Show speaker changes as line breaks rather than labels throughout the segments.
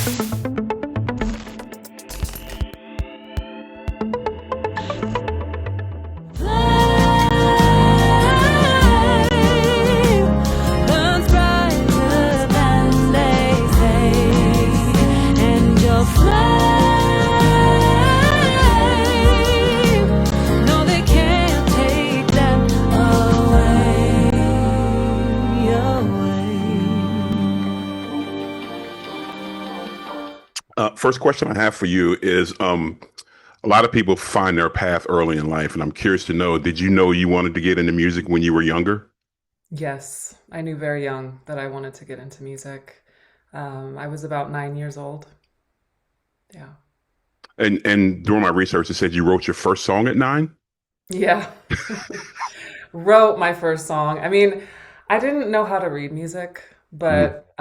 Burns brighter than they say, and your flame, no, they can't take that away,
First question I have for you is a lot of people find their path early in life, and I'm curious to know, did you know you wanted to get into music when you were younger?
Yes, I knew very young that I wanted to get into music. I was about 9 years old. Yeah.
And during my research, it said you wrote your first song at 9?
Yeah. Wrote my first song. I mean, I didn't know how to read music,
Mhm.
but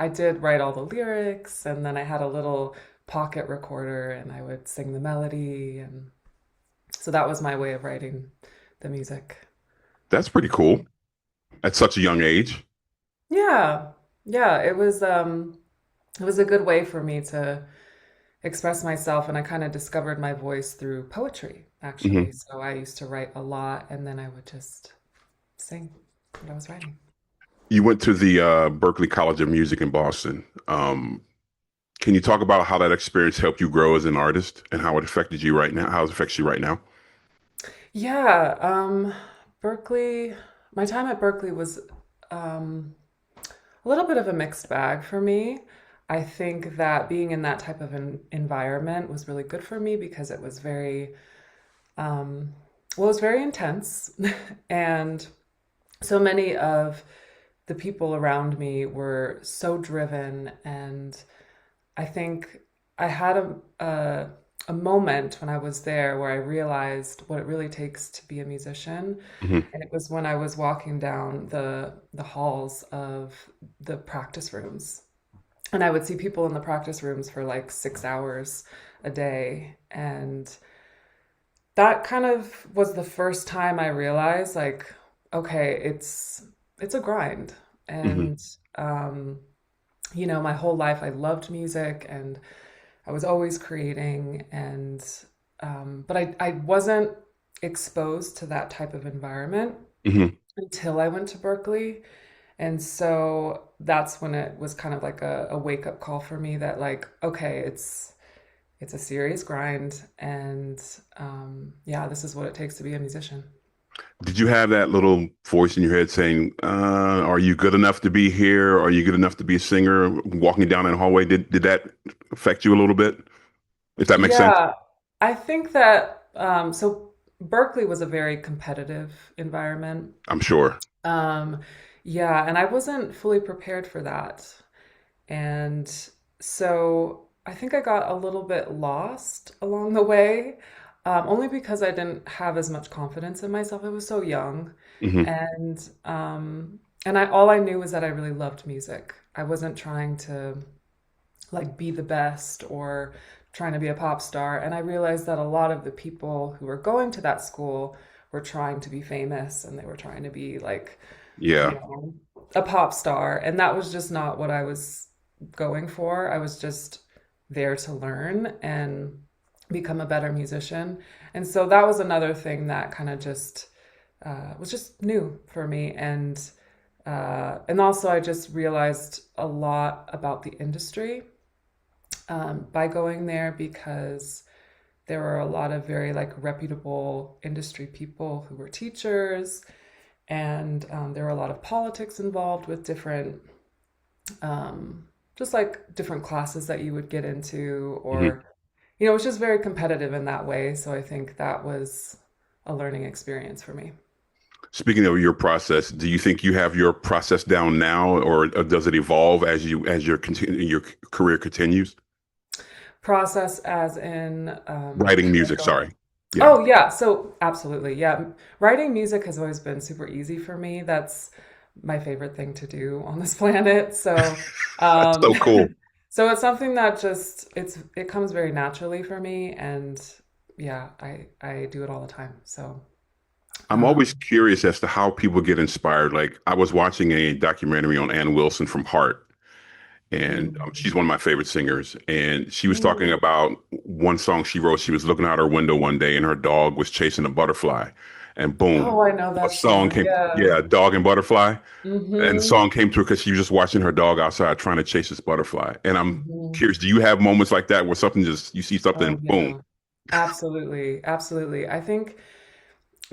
I did write all the lyrics, and then I had a little pocket recorder and I would sing the melody. And so that was my way of writing the music.
That's pretty cool at such a young age.
Yeah. Yeah, it was a good way for me to express myself, and I kind of discovered my voice through poetry, actually.
Hmm.
So I used to write a lot, and then I would just sing what I was writing.
You went to the Berklee College of Music in Boston. Can you talk about how that experience helped you grow as an artist and how it affected you right now? How it affects you right now?
Yeah, Berkeley, my time at Berkeley was um, a little bit of a mixed bag for me. I think that being in that type of an environment was really good for me because it was very, well, it was very intense. And so many of the people around me were so driven, and I think I had a moment when I was there where I realized what it really takes to be a musician.
Hmm.
And it was when I was walking down the halls of the practice rooms. And I would see people in the practice rooms for like 6 hours a day. And that kind of was the first time I realized, like, okay, it's a grind.
Hmm.
And my whole life I loved music, and I was always creating, and but I wasn't exposed to that type of environment
Hmm.
until I went to Berkeley. And so that's when it was kind of like a wake up call for me that, like, okay, it's a serious grind, and yeah, this is what it takes to be a musician.
Did you have that little voice in your head saying, "Are you good enough to be here? Are you good enough to be a singer?" Walking down that hallway, did that affect you a little bit? If that makes sense.
Yeah, I think that so Berkeley was a very competitive environment.
I'm sure.
Um, yeah, and I wasn't fully prepared for that. And so I think I got a little bit lost along the way, only because I didn't have as much confidence in myself. I was so young,
Hmm.
and I all I knew was that I really loved music. I wasn't trying to like be the best or trying to be a pop star. And I realized that a lot of the people who were going to that school were trying to be famous, and they were trying to be like, you
Yeah.
know, a pop star. And that was just not what I was going for. I was just there to learn and become a better musician. And so that was another thing that kind of just was just new for me. And also I just realized a lot about the industry by going there, because there were a lot of very like reputable industry people who were teachers, and there were a lot of politics involved with different just like different classes that you would get into,
Hmm.
or it was just very competitive in that way. So I think that was a learning experience for me.
Speaking of your process, do you think you have your process down now, or does it evolve as your career continues?
Process as in
Writing
like
music,
going.
sorry. Yeah.
Oh yeah, so absolutely. Yeah. Writing music has always been super easy for me. That's my favorite thing to do on this planet. So
That's
um
so cool.
so it's something that just it comes very naturally for me, and yeah, I do it all the time. So
I'm always
um
curious as to how people get inspired. Like I was watching a documentary on Ann Wilson from Heart, and
Mm.
she's one of my favorite singers. And she was talking
Mm.
about one song she wrote. She was looking out her window one day, and her dog was chasing a butterfly, and boom,
Oh, I know
a
that
song
song.
came.
Yeah.
Yeah, dog and butterfly, and the
Mm-hmm.
song came to her because she was just watching her dog outside trying to chase this butterfly. And I'm
Mm-hmm.
curious, do you have moments like that where something just you see something,
Oh,
boom?
yeah. Absolutely. Absolutely. I think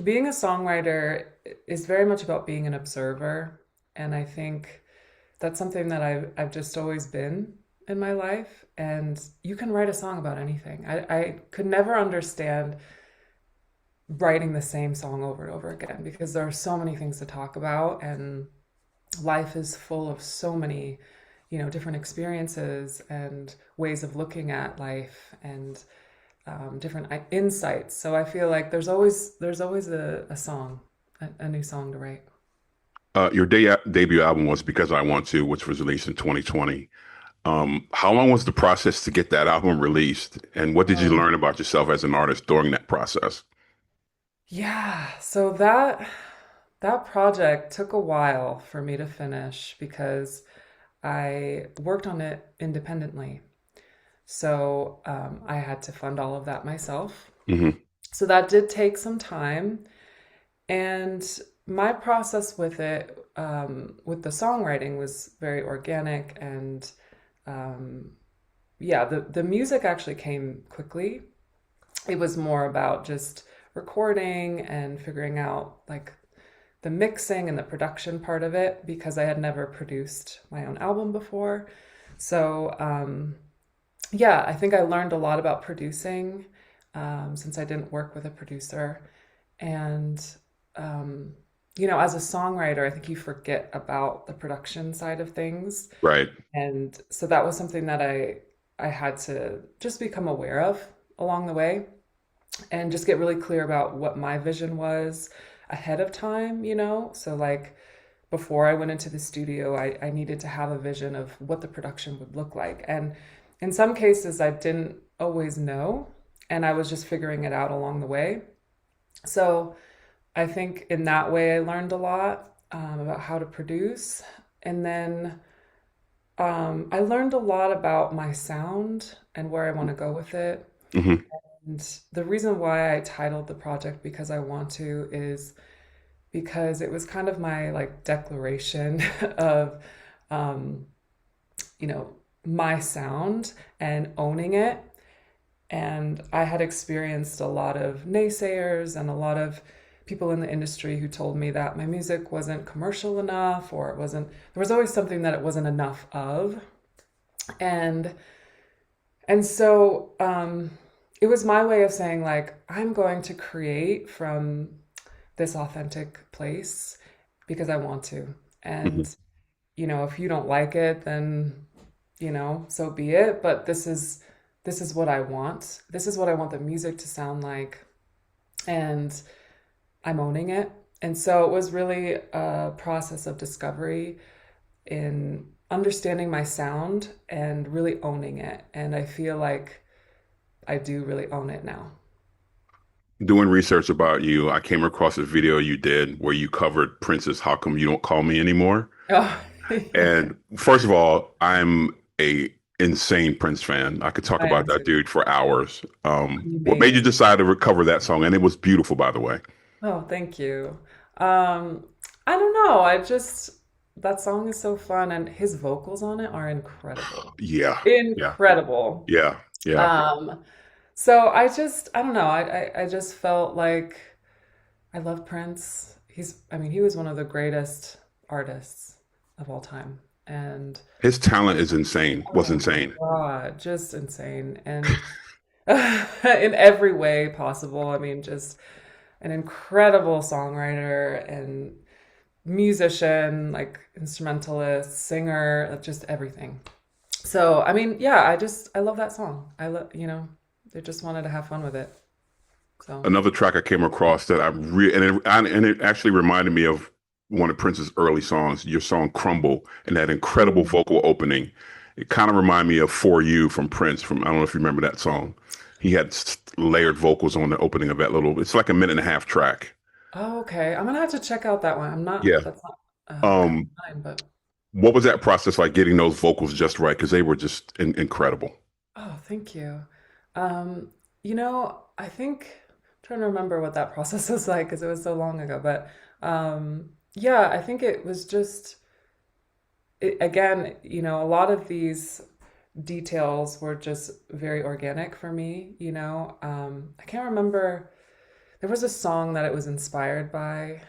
being a songwriter is very much about being an observer. And I think that's something that I've just always been in my life. And you can write a song about anything. I could never understand writing the same song over and over again because there are so many things to talk about, and life is full of so many, different experiences and ways of looking at life, and different insights. So I feel like there's always a song, a new song to write.
Your debut album was Because I Want to, which was released in 2020. How long was the process to get that album released, and what did you
Oh,
learn about yourself as an artist during that process?
yeah. So that project took a while for me to finish because I worked on it independently. So I had to fund all of that myself.
Hmm.
So that did take some time. And my process with it, with the songwriting, was very organic. And um, yeah, the music actually came quickly. It was more about just recording and figuring out like the mixing and the production part of it because I had never produced my own album before. So, yeah, I think I learned a lot about producing since I didn't work with a producer. And, um, as a songwriter, I think you forget about the production side of things.
Right.
And so that was something that I had to just become aware of along the way and just get really clear about what my vision was ahead of time. So, like, before I went into the studio, I needed to have a vision of what the production would look like. And in some cases, I didn't always know, and I was just figuring it out along the way. So I think in that way, I learned a lot about how to produce. And then I learned a lot about my sound and where I want to go with it.
Hmm.
And the reason why I titled the project Because I Want to is because it was kind of my like declaration of um, you know my sound and owning it. And I had experienced a lot of naysayers and a lot of people in the industry who told me that my music wasn't commercial enough, or it wasn't, there was always something that it wasn't enough of. And so it was my way of saying, like, I'm going to create from this authentic place because I want to.
Hmm.
And, if you don't like it, then, so be it. But this is what I want. This is what I want the music to sound like. And I'm owning it. And so it was really a process of discovery in understanding my sound and really owning it. And I feel like I do really own it now.
Doing research about you, I came across a video you did where you covered Prince's "How Come You Don't Call Me Anymore."
Oh,
And first of all, I'm a insane Prince fan. I could talk
I
about
am
that
too.
dude for hours. What made you
Amazing.
decide to recover that song? And it was beautiful, by the way.
Oh, thank you. Um, I don't know. That song is so fun, and his vocals on it are incredible.
Yeah, yeah,
Incredible.
yeah, yeah.
Um, so I don't know. I just felt like I love Prince. I mean, he was one of the greatest artists of all time. And
His talent is insane. Was
oh my
insane.
God, just insane. And in every way possible. I mean, just an incredible songwriter and musician, like instrumentalist, singer, like just everything. So, I mean, yeah, I love that song. They just wanted to have fun with it. So,
Another track I came across that and it actually reminded me of one of Prince's early songs, your song "Crumble," and that incredible
mm.
vocal opening. It kind of reminded me of "For You" from Prince. From I don't know if you remember that song. He had layered vocals on the opening of that little. It's like a minute and a half track.
Oh, okay. I'm gonna have to check out that one.
Yeah.
That's not
Um,
mine, but
What was that process like getting those vocals just right? Because they were just incredible.
Oh, thank you. I think I'm trying to remember what that process was like because it was so long ago. But yeah, I think it was just again, a lot of these details were just very organic for me. I can't remember. There was a song that it was inspired by.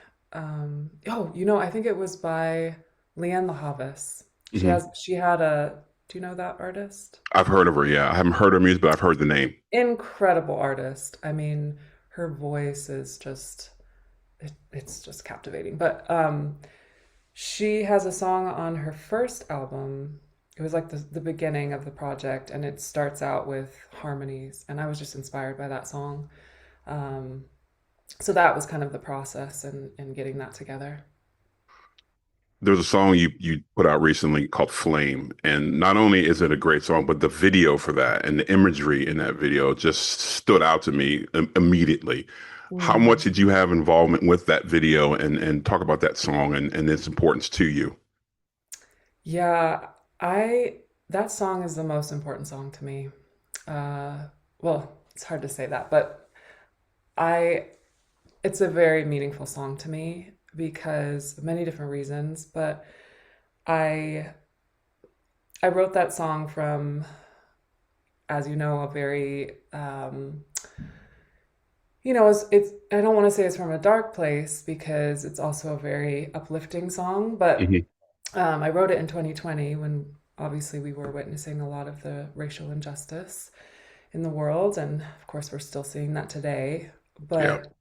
I think it was by Leanne La Havas.
Hmm.
She had a. Do you know that artist?
I've heard of her. Yeah, I haven't heard her music, but I've heard the name.
Incredible artist. I mean, her voice is just it's just captivating. But she has a song on her first album. It was like the beginning of the project, and it starts out with harmonies, and I was just inspired by that song. Um, so that was kind of the process in getting that together.
There's a song you put out recently called Flame, and not only is it a great song, but the video for that and the imagery in that video just stood out to me immediately. How much
Mm.
did you have involvement with that video and talk about that song and its importance to you?
Yeah, I that song is the most important song to me. Uh, well, it's hard to say that, but I it's a very meaningful song to me because of many different reasons, but I I wrote that song from, as you know, a very it's I don't want to say it's from a dark place because it's also a very uplifting song, but
Hmm.
I wrote it in 2020 when obviously we were witnessing a lot of the racial injustice in the world, and of course we're still seeing that today.
Yeah,
But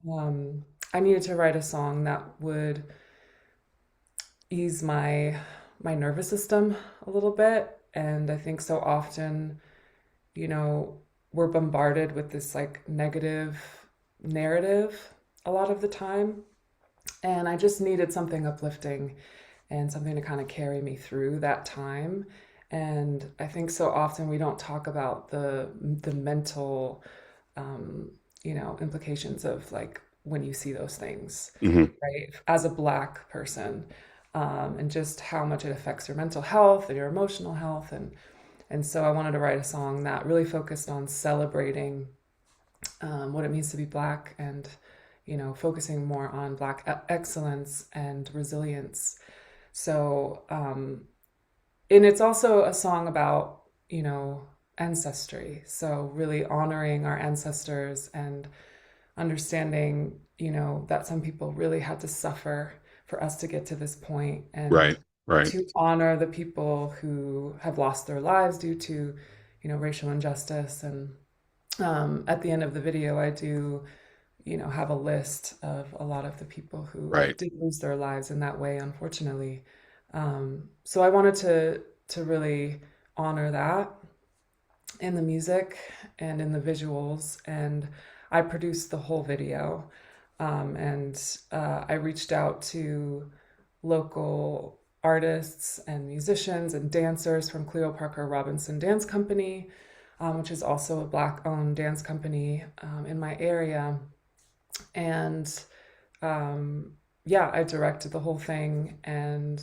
I needed to write a song that would ease my nervous system a little bit, and I think so often, you know, we're bombarded with this like negative narrative a lot of the time, and I just needed something uplifting and something to kind of carry me through that time. And I think so often we don't talk about the mental, um, implications of like when you see those things,
hmm,
right? As a Black person, and just how much it affects your mental health and your emotional health, and so I wanted to write a song that really focused on celebrating what it means to be Black and focusing more on Black excellence and resilience. So, and it's also a song about, ancestry. So, really honoring our ancestors and understanding, that some people really had to suffer for us to get to this point, and
right, right,
to honor the people who have lost their lives due to, racial injustice. And at the end of the video, I do, have a list of a lot of the people who
right,
did lose their lives in that way, unfortunately. So I wanted to really honor that in the music and in the visuals, and I produced the whole video. And I reached out to local artists and musicians and dancers from Cleo Parker Robinson Dance Company, which is also a Black-owned dance company in my area. And yeah, I directed the whole thing and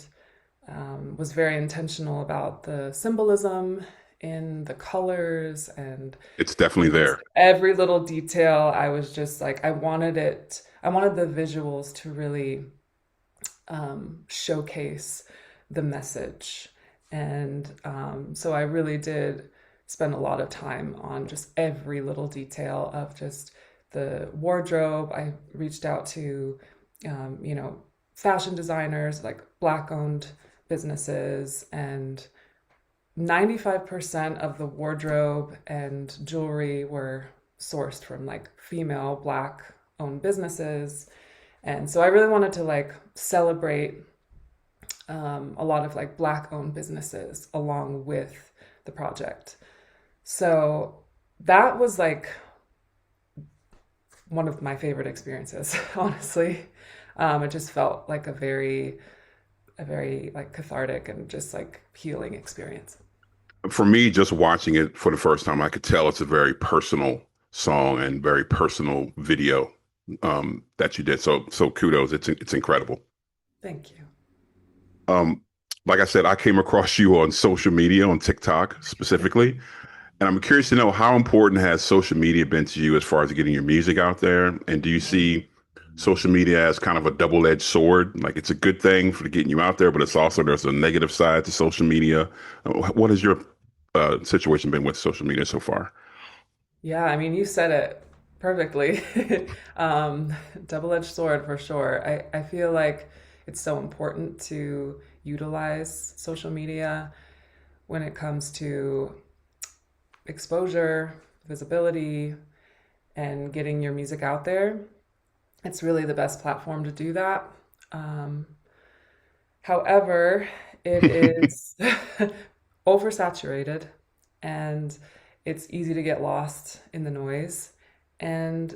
was very intentional about the symbolism in the colors and
it's definitely
just
there.
every little detail. I was just like, I wanted the visuals to really showcase the message. And so I really did spend a lot of time on just every little detail of just the wardrobe. I reached out to, fashion designers, like Black owned businesses, and 95% of the wardrobe and jewelry were sourced from like female Black owned businesses. And so I really wanted to like celebrate a lot of like Black owned businesses along with the project. So that was like one of my favorite experiences, honestly. It just felt like a very like cathartic and just like healing experience.
For me, just watching it for the first time, I could tell it's a very personal song and very personal video that you did. So kudos, it's incredible.
Thank you.
Um, like I said, I came across you on social media, on TikTok specifically. And I'm curious to know how important has social media been to you as far as getting your music out there? And do you see social media as kind of a double-edged sword? Like it's a good thing for getting you out there, but it's also there's a negative side to social media. What has your situation been with social media so far?
Yeah, I mean, you said it perfectly. Um, Double-edged sword for sure. I feel like it's so important to utilize social media when it comes to exposure, visibility, and getting your music out there. It's really the best platform to do that. Um, However, it is oversaturated and it's easy to get lost in the noise. And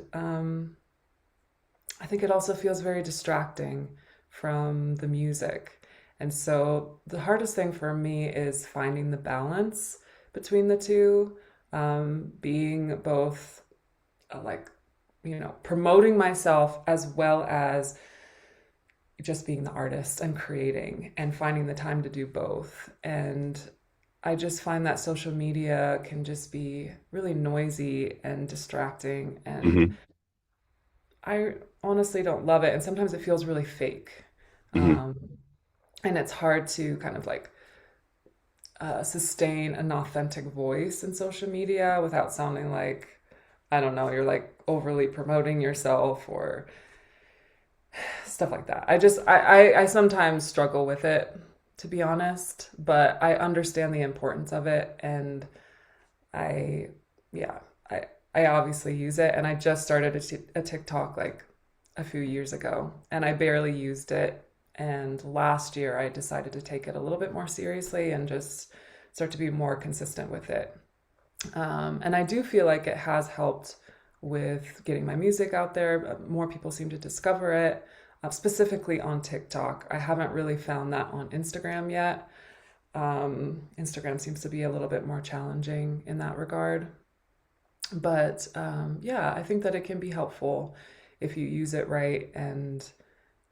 I think it also feels very distracting from the music. And so the hardest thing for me is finding the balance between the two, being both like, promoting myself as well as just being the artist and creating and finding the time to do both. And I just find that social media can just be really noisy and distracting. And
Hmm.
I honestly don't love it. And sometimes it feels really fake.
Hmm.
Um, and it's hard to kind of like sustain an authentic voice in social media without sounding like, I don't know, you're like overly promoting yourself or stuff like that. I sometimes struggle with it, to be honest, but I understand the importance of it, and I, yeah, I obviously use it, and I just started a TikTok like a few years ago, and I barely used it. And last year, I decided to take it a little bit more seriously and just start to be more consistent with it. And I do feel like it has helped with getting my music out there. More people seem to discover it, specifically on TikTok. I haven't really found that on Instagram yet. Instagram seems to be a little bit more challenging in that regard. But yeah, I think that it can be helpful if you use it right and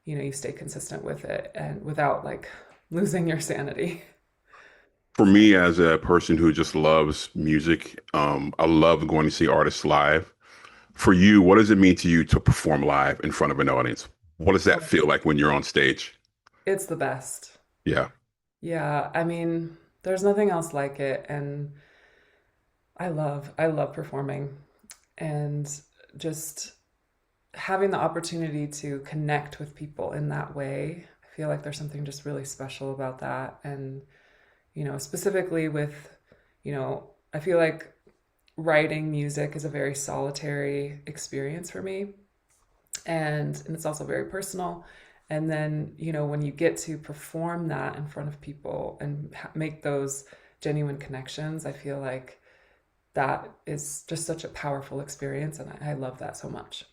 you stay consistent with it and without like losing your sanity.
For
So
me, as a person who just loves music, I love going to see artists live. For you, what does it mean to you to perform live in front of an audience? What does that
oh,
feel like when you're on stage?
it's the best.
Yeah.
Yeah, I mean, there's nothing else like it, and I love performing and just having the opportunity to connect with people in that way. I feel like there's something just really special about that, and specifically with, I feel like writing music is a very solitary experience for me, and it's also very personal. And then when you get to perform that in front of people and make those genuine connections, I feel like that is just such a powerful experience, and I love that so much.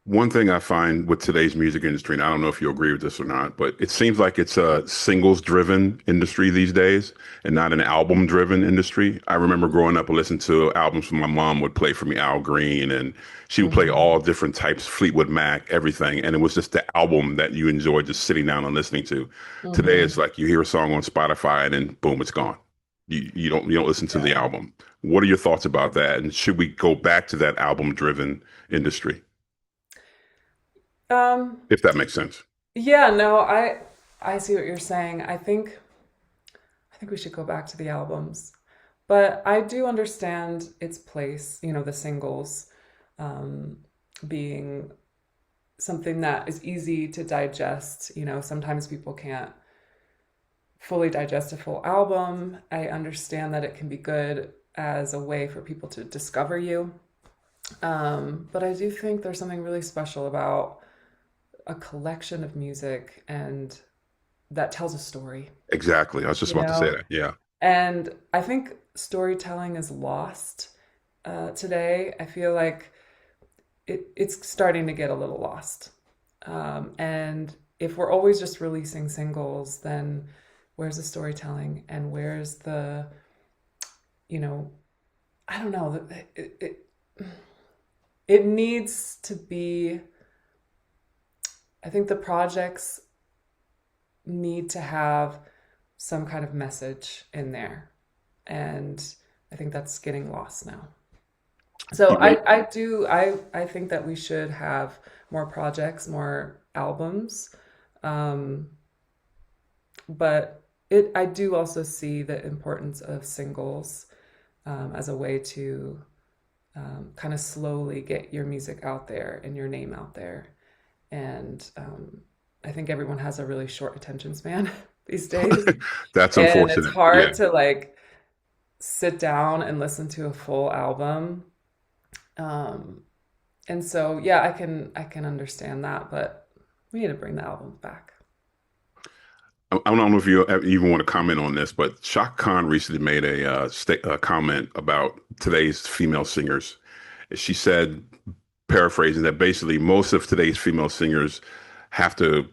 One thing I find with today's music industry, and I don't know if you agree with this or not, but it seems like it's a singles driven industry these days and not an album driven industry. I remember growing up and listening to albums my mom would play for me, Al Green, and she would play
Hmm.
all different types, Fleetwood Mac, everything. And it was just the album that you enjoyed just sitting down and listening to. Today
Hmm.
it's like you hear a song on Spotify and then boom, it's gone. You don't listen to the
Yeah.
album. What are your thoughts about that? And should we go back to that album driven industry?
Um,
If that makes sense.
yeah, no, I see what you're saying. I think we should go back to the albums. But I do understand its place, the singles um, being something that is easy to digest. Sometimes people can't fully digest a full album. I understand that it can be good as a way for people to discover you. But I do think there's something really special about a collection of music and that tells a story,
Exactly. I was just
you
about to say
know?
that. Yeah.
And I think storytelling is lost today. I feel like it's starting to get a little lost. And if we're always just releasing singles, then where's the storytelling and where's the, you know, I don't know, it needs to be, I think the projects need to have some kind of message in there. And I think that's getting lost now. So
You make
I think that we should have more projects, more albums. Um, but I do also see the importance of singles as a way to kind of slowly get your music out there and your name out there. And I think everyone has a really short attention span these days.
that's
And it's
unfortunate. Yeah.
hard to like sit down and listen to a full album. Um, and so yeah, I can understand that, but we need to bring the albums back.
I don't know if you even want to comment on this, but Shaka Khan recently made a comment about today's female singers. She said, paraphrasing, that basically most of today's female singers have to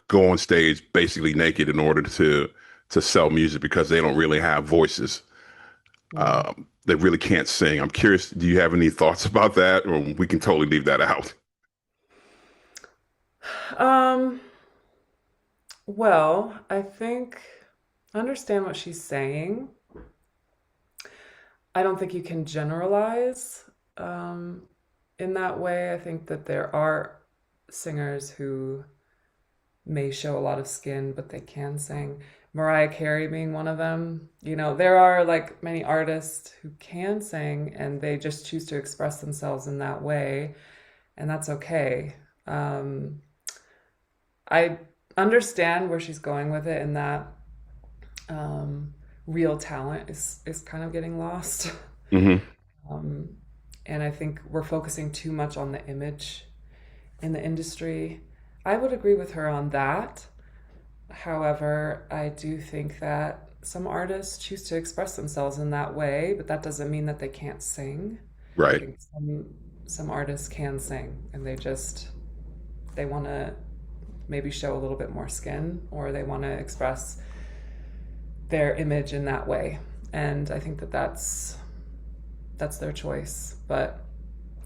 go on stage basically naked in order to sell music because they don't really have voices.
Yeah.
They really can't sing. I'm curious, do you have any thoughts about that, or we can totally leave that out?
Um, well, I think I understand what she's saying. I don't think you can generalize um, in that way. I think that there are singers who may show a lot of skin, but they can sing. Mariah Carey being one of them. There are like many artists who can sing and they just choose to express themselves in that way, and that's okay. Um, I understand where she's going with it in that um, real talent is kind of getting lost.
Hmm.
Um, and I think we're focusing too much on the image in the industry. I would agree with her on that. However, I do think that some artists choose to express themselves in that way, but that doesn't mean that they can't sing. I
Right.
think some artists can sing and they want to maybe show a little bit more skin, or they want to express their image in that way. And I think that that's their choice, but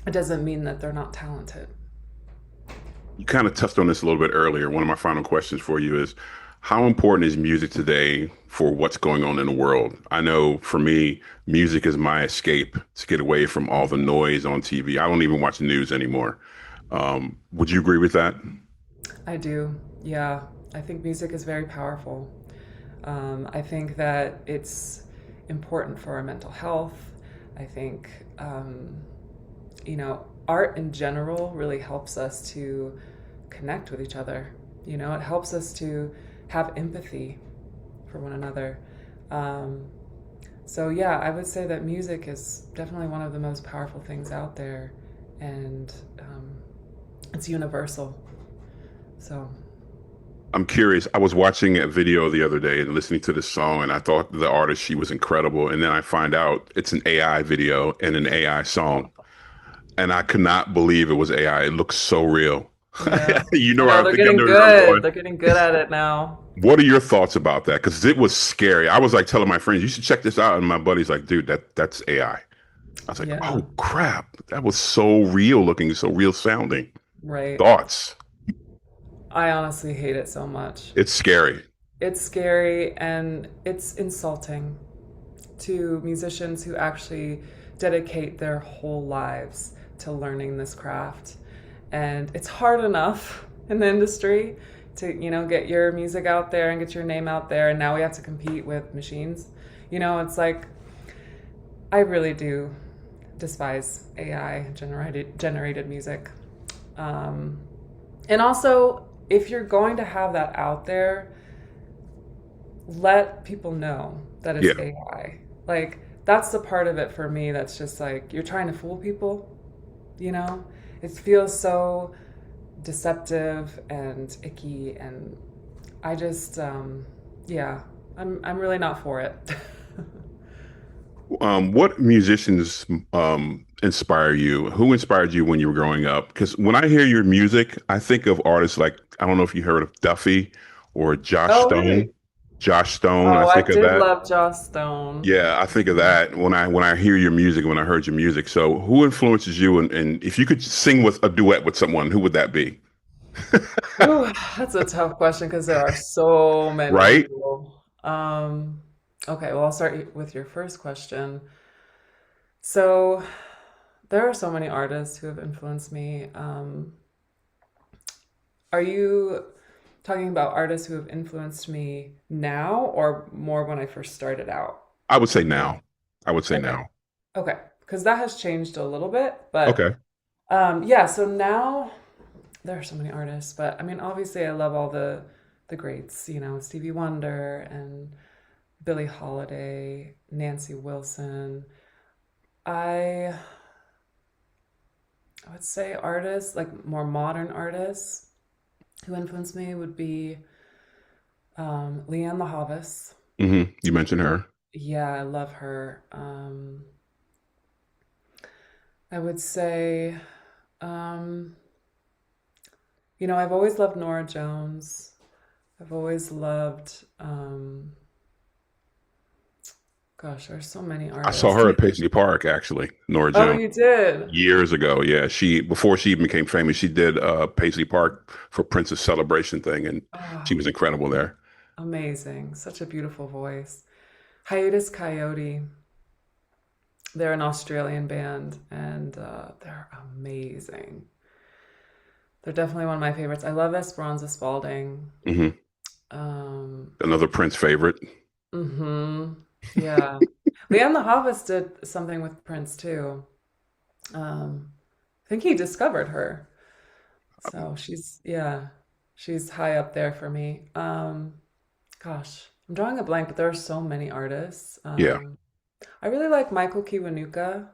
it doesn't mean that they're not talented.
You kind of touched on this a little bit earlier. One of my final questions for you is, how important is music today for what's going on in the world? I know for me, music is my escape to get away from all the noise on TV. I don't even watch the news anymore. Would you agree with that?
I do. Yeah. I think music is very powerful. I think that it's important for our mental health. I think, art in general really helps us to connect with each other. It helps us to have empathy for one another. Um, so, yeah, I would say that music is definitely one of the most powerful things out there, and it's universal. So,
I'm curious. I was watching a video the other day and listening to this song, and I thought the artist, she was incredible. And then I find out it's an AI video and an AI song. And I could not believe it was AI. It looks so real.
yeah.
You
I
know,
know
I
they're
think I
getting
know where I'm
good.
going.
They're getting good at it now.
What are your thoughts about that? Because it was scary. I was like telling my friends, you should check this out. And my buddy's like, dude, that's AI. I was like,
Yeah,
oh crap. That was so real looking, so real sounding.
right.
Thoughts.
I honestly hate it so much.
It's scary.
It's scary and it's insulting to musicians who actually dedicate their whole lives to learning this craft. And it's hard enough in the industry to, get your music out there and get your name out there. And now we have to compete with machines. It's like, I really do despise AI generated music. Um, and also, if you're going to have that out there, let people know that it's
Yeah.
AI. Like, that's the part of it for me that's just like, you're trying to fool people, you know? It feels so deceptive and icky, and I just, yeah, I'm really not for it.
What musicians inspire you? Who inspired you when you were growing up? Because when I hear your music, I think of artists like, I don't know if you heard of Duffy or Josh
Oh,
Stone.
really?
Josh Stone, I
Oh, I
think of
did
that.
love Joss Stone.
Yeah, I think of that when I hear your music, when I heard your music. So who influences you? And if you could sing with a duet with someone, who would that be?
Ooh, that's a tough question because there are so many
Right?
people. Okay, well, I'll start with your first question. So, there are so many artists who have influenced me. Are you talking about artists who have influenced me now or more when I first started out?
I would say now. I would say
Okay.
now.
Okay. Because that has changed a little bit. But
Okay.
yeah, so now there are so many artists, but I mean, obviously, I love all the greats, Stevie Wonder and Billie Holiday, Nancy Wilson. I I would say artists, like more modern artists who influenced me would be Leanne La Havas.
You mentioned her.
Yeah, I love her. I would say, um, I've always loved Nora Jones. I've always loved, gosh, there's so many
I saw
artists.
her at Paisley Park, actually, Nora
Oh,
Jones,
you did?
years ago. Yeah, she before she even became famous, she did Paisley Park for Prince's celebration thing, and she
Oh,
was incredible there.
amazing. Such a beautiful voice. Hiatus Coyote. They're an Australian band and they're amazing. They're definitely one of my favorites. I love Esperanza Spalding.
hmm
Um,
Another Prince favorite.
hmm Yeah. Leanne La Havas did something with Prince too. I think he discovered her. So yeah, she's high up there for me. Gosh, I'm drawing a blank, but there are so many artists.
Yeah.
I really like Michael Kiwanuka.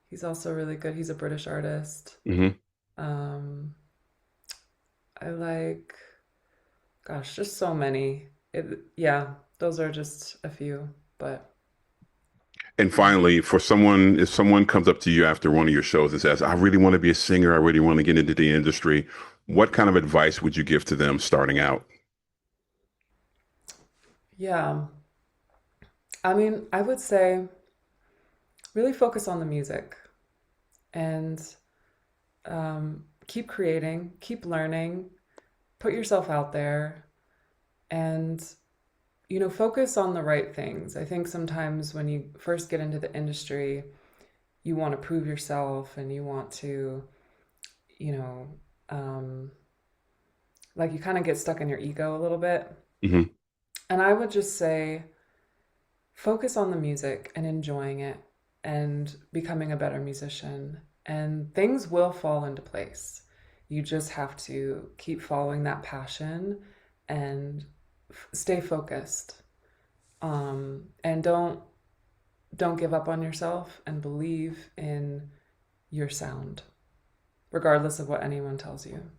He's also really good. He's a British artist.
hmm
Um, I like, gosh, just so many. Yeah, those are just a few, but
And
yeah.
finally, for someone, if someone comes up to you after one of your shows and says, "I really want to be a singer. I really want to get into the industry," what kind of advice would you give to them starting out?
Yeah. I mean, I would say really focus on the music and keep creating, keep learning, put yourself out there, and focus on the right things. I think sometimes when you first get into the industry, you want to prove yourself and you want to, you know, um, like you kind of get stuck in your ego a little bit.
hmm
And I would just say focus on the music and enjoying it and becoming a better musician, and things will fall into place. You just have to keep following that passion and stay focused. And don't give up on yourself and believe in your sound, regardless of what anyone tells you.